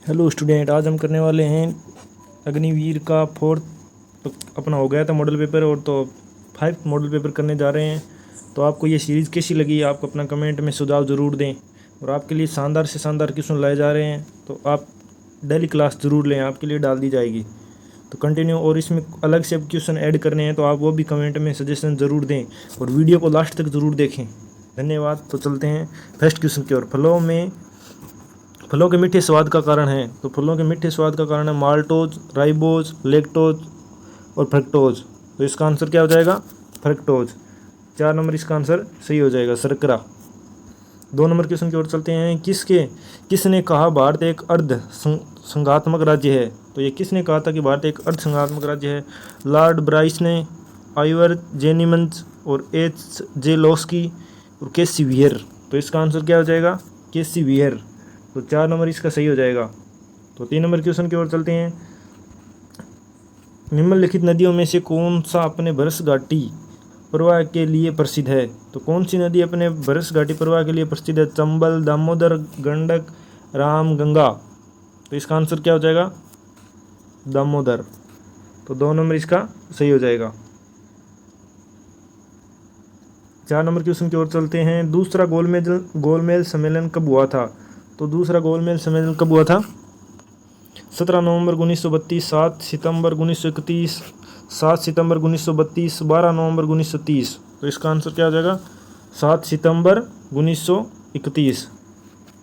Hello student, आज हम करने वाले हैं अग्निवीर का फोर्थ। तो अपना हो गया था मॉडल पेपर और तो 5 मॉडल पेपर करने जा रहे हैं। तो आपको ये सीरीज़ कैसी लगी, आप अपना कमेंट में सुझाव ज़रूर दें। और आपके लिए शानदार से शानदार क्वेश्चन लाए जा रहे हैं, तो आप डेली क्लास ज़रूर लें, आपके लिए डाल दी जाएगी। तो कंटिन्यू, और इसमें अलग से क्वेश्चन ऐड करने हैं तो आप वो भी कमेंट में सजेशन ज़रूर दें और वीडियो को लास्ट तक ज़रूर देखें। धन्यवाद। तो चलते हैं फर्स्ट क्वेश्चन की ओर। फलों के मीठे स्वाद का कारण है। तो फलों के मीठे स्वाद का कारण है माल्टोज, राइबोज, लेक्टोज और फ्रक्टोज। तो इसका आंसर क्या हो जाएगा? फ्रक्टोज। 4 नंबर इसका आंसर सही हो जाएगा, शर्करा। 2 नंबर क्वेश्चन की ओर चलते हैं। किसने कहा भारत एक अर्ध संघात्मक राज्य है? तो ये किसने कहा था कि भारत एक अर्ध संघात्मक राज्य है? लॉर्ड ब्राइस ने, आइवर जेनिमन्स और एच जे लोस्की और केसी वियर। तो इसका आंसर क्या हो जाएगा? केसी वियर। तो 4 नंबर इसका सही हो जाएगा। तो 3 नंबर क्वेश्चन की ओर चलते हैं। निम्नलिखित नदियों में से कौन सा अपने भरस घाटी प्रवाह के लिए प्रसिद्ध है? तो कौन सी नदी अपने भरस घाटी प्रवाह के लिए प्रसिद्ध है? चंबल, दामोदर, गंडक, राम, गंगा। तो इसका आंसर क्या हो जाएगा? दामोदर। तो 2 नंबर इसका सही हो जाएगा। 4 नंबर क्वेश्चन की ओर चलते हैं। दूसरा गोलमेज सम्मेलन कब हुआ था? तो दूसरा गोलमेज सम्मेलन कब हुआ था? 17 नवंबर 1932, 7 सितंबर 1931, 7 सितंबर 1932, 12 नवंबर 1930। तो इसका आंसर क्या हो जाएगा? 7 सितंबर 1931।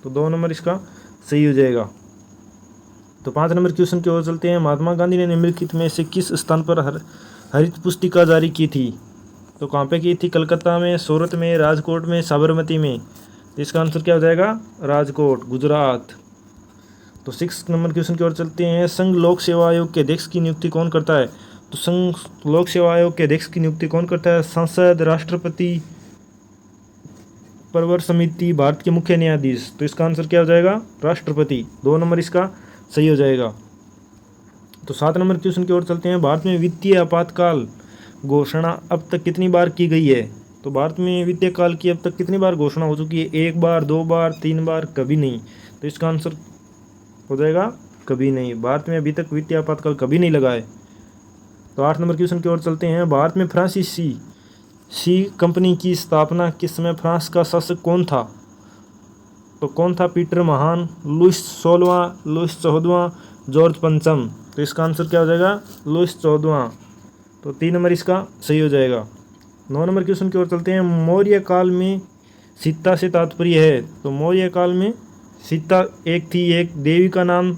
तो 2 नंबर इसका सही हो जाएगा। तो 5 नंबर क्वेश्चन की ओर चलते हैं। महात्मा गांधी ने निम्नलिखित में से किस स्थान पर हरित पुस्तिका जारी की थी? तो कहाँ पे की थी? कलकत्ता में, सूरत में, राजकोट में, साबरमती में। तो इसका आंसर क्या हो जाएगा? राजकोट, गुजरात। तो 6 नंबर क्वेश्चन की ओर चलते हैं। संघ लोक सेवा आयोग के अध्यक्ष की नियुक्ति कौन करता है? तो संघ लोक सेवा आयोग के अध्यक्ष की नियुक्ति कौन करता है? संसद, राष्ट्रपति, प्रवर समिति, भारत के मुख्य न्यायाधीश। तो इसका आंसर क्या हो जाएगा? राष्ट्रपति। 2 नंबर इसका सही हो जाएगा। तो 7 नंबर क्वेश्चन की ओर चलते हैं। भारत में वित्तीय आपातकाल घोषणा अब तक कितनी बार की गई है? तो भारत में वित्तीय काल की अब तक कितनी बार घोषणा हो चुकी है? 1 बार, 2 बार, 3 बार, कभी नहीं। तो इसका आंसर हो जाएगा कभी नहीं। भारत में अभी तक वित्तीय आपातकाल कभी नहीं लगा है। तो 8 नंबर क्वेश्चन की ओर चलते हैं। भारत में फ्रांसीसी कंपनी की स्थापना किस समय फ्रांस का शासक कौन था? तो कौन था? पीटर महान, लुइस 16वां, लुइस 14वां, जॉर्ज पंचम। तो इसका आंसर क्या हो जाएगा? लुइस 14वां। तो 3 नंबर इसका सही हो जाएगा। 9 नंबर क्वेश्चन की ओर चलते हैं। मौर्य काल में सीता से तात्पर्य है। तो मौर्य काल में सीता एक थी, एक देवी का नाम,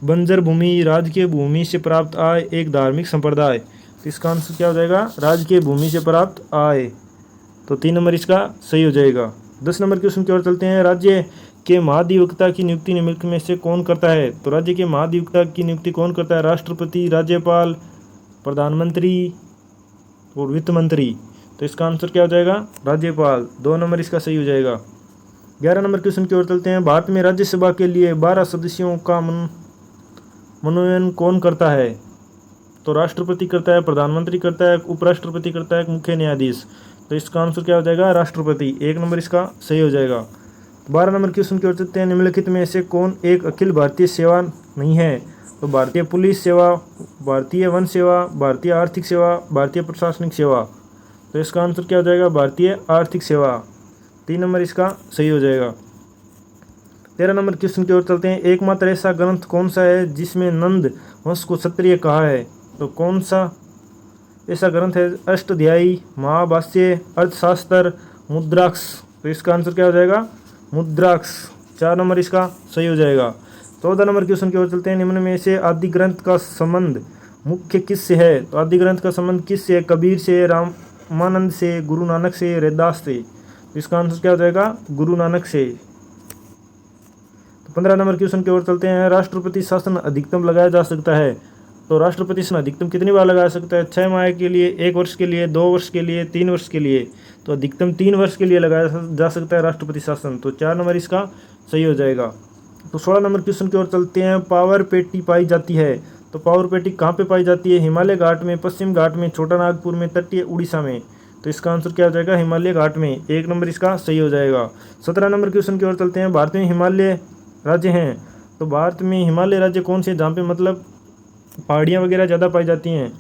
बंजर भूमि, राजकीय भूमि से प्राप्त आय, एक धार्मिक संप्रदाय। तो इसका आंसर क्या हो जाएगा? राजकीय भूमि से प्राप्त आय। तो 3 नंबर इसका सही हो जाएगा। 10 नंबर क्वेश्चन की ओर चलते हैं। राज्य के महाधिवक्ता की नियुक्ति निम्नलिखित में से कौन करता है? तो राज्य के महाधिवक्ता की नियुक्ति कौन करता है? राष्ट्रपति, राज्यपाल, प्रधानमंत्री और वित्त मंत्री। तो इसका आंसर क्या हो जाएगा? राज्यपाल। 2 नंबर इसका सही हो जाएगा। 11 नंबर क्वेश्चन की ओर चलते हैं। भारत में राज्यसभा के लिए 12 सदस्यों का मनोनयन कौन करता है? तो राष्ट्रपति करता है, प्रधानमंत्री करता है, उपराष्ट्रपति करता है, मुख्य न्यायाधीश। तो इसका आंसर क्या हो जाएगा? राष्ट्रपति। 1 नंबर इसका सही हो जाएगा। 12 नंबर क्वेश्चन की ओर चलते हैं। निम्नलिखित में से कौन एक अखिल भारतीय सेवा नहीं है? तो भारतीय पुलिस सेवा, भारतीय वन सेवा, भारतीय आर्थिक सेवा, भारतीय प्रशासनिक सेवा। तो इसका आंसर क्या हो जाएगा? भारतीय आर्थिक सेवा। 3 नंबर इसका सही हो जाएगा। 13 नंबर क्वेश्चन की ओर चलते हैं। एकमात्र ऐसा ग्रंथ कौन सा है जिसमें नंद वंश को क्षत्रिय कहा है? तो कौन सा ऐसा ग्रंथ है? अष्टाध्यायी, महाभाष्य, अर्थशास्त्र, मुद्राक्ष। तो इसका आंसर क्या हो जाएगा? मुद्राक्ष। 4 नंबर इसका सही हो जाएगा। 14 नंबर क्वेश्चन की ओर चलते हैं। निम्न में से आदि ग्रंथ का संबंध मुख्य किससे है? तो आदि ग्रंथ का संबंध किससे? कबीर से, रामानंद से, गुरु नानक से, रैदास से। तो इसका आंसर क्या हो जाएगा? गुरु नानक से। तो 15 नंबर क्वेश्चन की ओर चलते हैं। राष्ट्रपति शासन अधिकतम लगाया जा सकता है। तो राष्ट्रपति शासन अधिकतम कितनी बार लगाया सकता है? 6 माह के लिए, 1 वर्ष के लिए, 2 वर्ष के लिए, 3 वर्ष के लिए। तो अधिकतम 3 वर्ष के लिए लगाया जा सकता है राष्ट्रपति शासन। तो 4 नंबर इसका सही हो जाएगा। तो 16 नंबर क्वेश्चन की ओर चलते हैं। पावर पेटी पाई जाती है। तो पावर पेटी कहाँ पे पाई जाती है? हिमालय घाट में, पश्चिम घाट में, छोटा नागपुर में, तटीय उड़ीसा में। तो इसका आंसर क्या हो जाएगा? हिमालय घाट में। 1 नंबर इसका सही हो जाएगा। 17 नंबर क्वेश्चन की ओर चलते हैं। भारत में हिमालय राज्य हैं तो भारत में हिमालय राज्य कौन से हैं जहाँ पे मतलब पहाड़ियाँ वगैरह ज़्यादा पाई जाती हैं?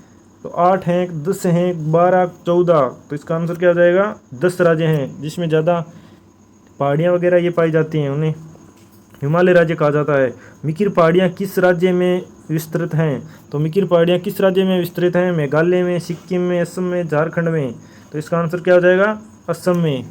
तो 8 हैं, 10 हैं, 12, 14। तो इसका आंसर क्या हो जाएगा? 10 राज्य हैं जिसमें ज़्यादा पहाड़ियाँ वगैरह ये पाई जाती हैं, उन्हें हिमालय राज्य कहा जाता है। मिकिर पहाड़ियाँ किस राज्य में विस्तृत हैं? तो मिकिर पहाड़ियाँ किस राज्य में विस्तृत हैं? मेघालय में, सिक्किम में, असम में, झारखंड में। तो इसका आंसर क्या हो जाएगा? असम में।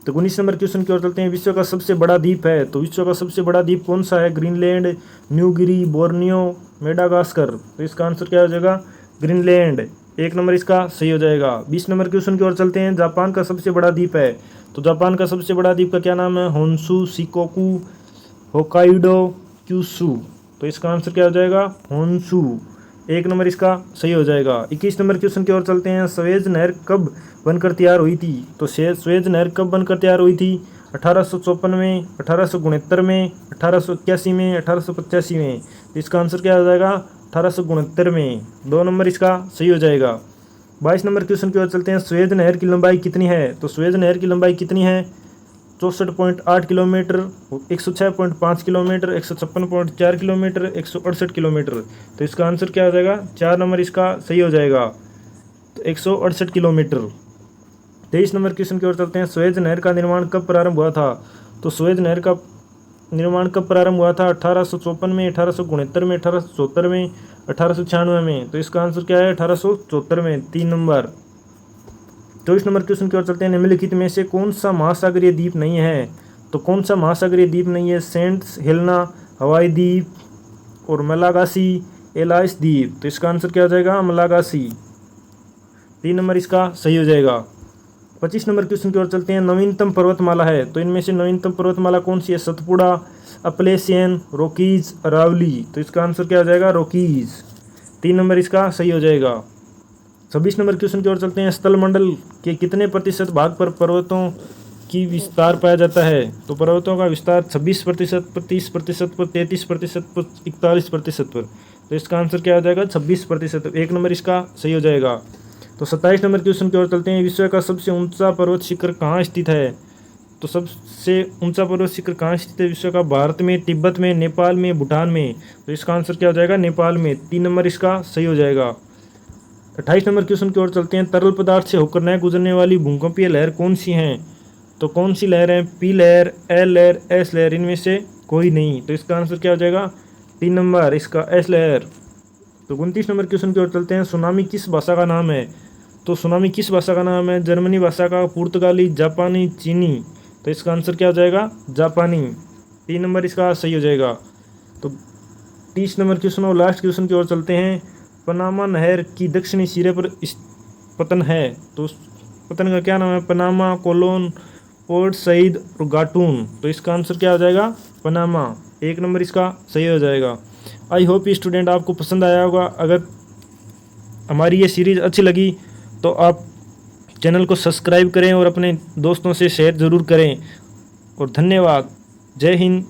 तो 19 नंबर क्वेश्चन की ओर चलते हैं। विश्व का सबसे बड़ा द्वीप है, तो विश्व का सबसे बड़ा द्वीप कौन सा है? Greenland, New Guinea, Borneo, Madagascar. तो इसका आंसर क्या हो जाएगा? ग्रीनलैंड। 1 नंबर इसका सही हो जाएगा। 20 नंबर क्वेश्चन की ओर चलते हैं। जापान का सबसे बड़ा द्वीप है, तो जापान का सबसे बड़ा द्वीप का क्या नाम है? Honshu, Shikoku, Hokkaido, Kyushu. तो इसका आंसर क्या हो जाएगा? होन्शु। 1 नंबर इसका सही हो जाएगा। 21 नंबर क्वेश्चन की ओर चलते हैं। स्वेज नहर कब बनकर तैयार हुई थी? तो स्वेज नहर कब बनकर तैयार हुई थी? 1854 में, 1869 में, 1881 में, 1885 में। तो इसका आंसर क्या हो जाएगा? 1869 में। 2 नंबर इसका सही हो जाएगा। 22 नंबर क्वेश्चन की ओर चलते हैं। स्वेज नहर की लंबाई कितनी है? तो स्वेज नहर की लंबाई कितनी है? 64.8 किलोमीटर, 106.5 किलोमीटर, 156.4 किलोमीटर, 168 किलोमीटर। तो इसका आंसर क्या हो जाएगा? 4 नंबर इसका सही हो जाएगा। तो 168 किलोमीटर। 23 नंबर क्वेश्चन की ओर चलते हैं। स्वेज नहर का निर्माण कब प्रारंभ हुआ था? तो स्वेज नहर का निर्माण कब प्रारंभ हुआ था? 1854 में, 1869 में, 1874 में, 1896 में। तो इसका आंसर क्या है? 1874 में। 3 नंबर। 24 नंबर क्वेश्चन की ओर चलते हैं। निम्नलिखित में से कौन सा महासागरीय द्वीप नहीं है? तो कौन सा महासागरीय द्वीप नहीं है? सेंट हेलेना, हवाई द्वीप और मलागासी, एलाइस द्वीप। तो इसका आंसर क्या हो जाएगा? मलागासी। 3 नंबर इसका सही हो जाएगा। 25 नंबर क्वेश्चन की ओर चलते हैं। नवीनतम पर्वतमाला है, तो इनमें से नवीनतम पर्वतमाला कौन सी है? Satpura, Appalachian, Rockies, Aravalli. तो इसका आंसर क्या हो जाएगा? रॉकीज। 3 नंबर इसका सही हो जाएगा। 26 नंबर क्वेश्चन की ओर चलते हैं। स्थलमंडल के कितने प्रतिशत भाग पर पर्वतों की विस्तार पाया जाता है? तो पर्वतों का विस्तार 26% पर, 30% पर, 33% पर, 41% पर। तो इसका आंसर क्या हो जाएगा? 26%। 1 नंबर इसका सही हो जाएगा। तो 27 नंबर क्वेश्चन की ओर चलते हैं। विश्व का सबसे ऊंचा पर्वत शिखर कहाँ स्थित है? तो सबसे ऊंचा पर्वत शिखर कहाँ स्थित है विश्व का? भारत में, तिब्बत में, नेपाल में, भूटान में। तो इसका आंसर क्या हो जाएगा? नेपाल में। 3 नंबर इसका सही हो जाएगा। 28 नंबर क्वेश्चन की ओर चलते हैं। तरल पदार्थ से होकर न गुजरने वाली भूकंपीय लहर कौन सी हैं? तो कौन सी लहर है? पी लहर, एल लहर, एस लहर। इनमें से कोई नहीं। तो इसका आंसर क्या हो जाएगा? 3 नंबर इसका एस लहर। तो 29 नंबर क्वेश्चन की ओर चलते हैं। सुनामी किस भाषा का नाम है? तो सुनामी किस भाषा का नाम है? जर्मनी भाषा का, पुर्तगाली, जापानी, चीनी। तो इसका आंसर क्या हो जाएगा? जापानी। 3 नंबर इसका सही हो जाएगा। तो 30 नंबर क्वेश्चन और लास्ट क्वेश्चन की ओर चलते हैं। पनामा नहर की दक्षिणी सिरे पर पतन है, तो उस पतन का क्या नाम है? पनामा, कोलोन, पोर्ट सईद और गाटून। तो इसका आंसर क्या हो जाएगा? पनामा। 1 नंबर इसका सही हो जाएगा। आई होप स्टूडेंट आपको पसंद आया होगा। अगर हमारी ये सीरीज़ अच्छी लगी तो आप चैनल को सब्सक्राइब करें और अपने दोस्तों से शेयर ज़रूर करें। और धन्यवाद। जय हिंद,